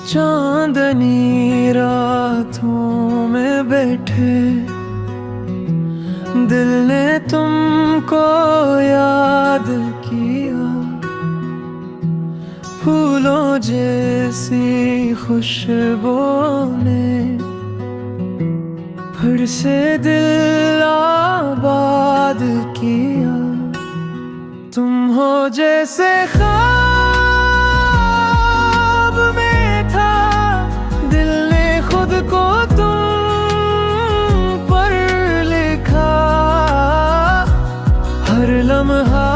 चांदनी रातों में बैठे दिल ने तुमको याद किया। फूलों जैसी खुशबू ने फिर से दिल आबाद किया। तुम हो जैसे ख्वाब में था, दिल ने खुद को तुम पर लिखा। हर लम्हा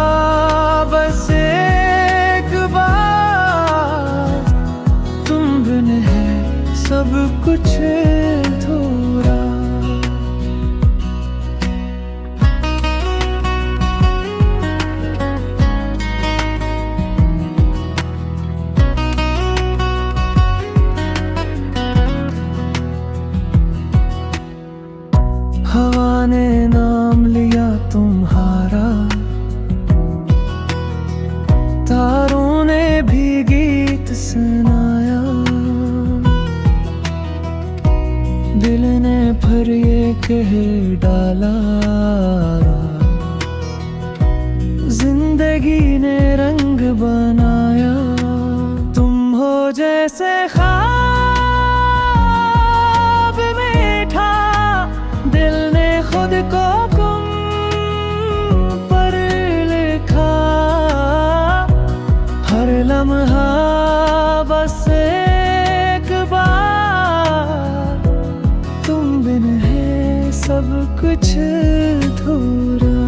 बस एक बार, तुम बिन है सब कुछ थोड़ा। हवा ने नाम लिया तुम्हारा, तारों ने भी गीत सुनाया। दिल ने फिर ये कह डाला, जिंदगी ने रंग बनाया। तुम हो जैसे ख्वाब में था, दिल ने खुद को तुम पर लिखा। हर लम्हा बस एक बार, तुम बिन है सब कुछ अधूरा।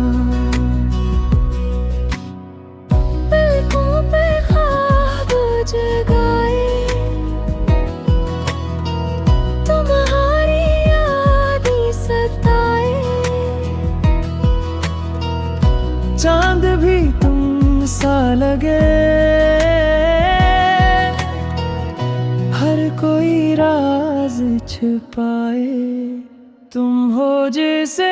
पलकों पे ख्वाब जगाए, तुम्हारी याद सताए। चांद भी तुम सा लगे, हर कोई राज छुपाए। तुम हो जैसे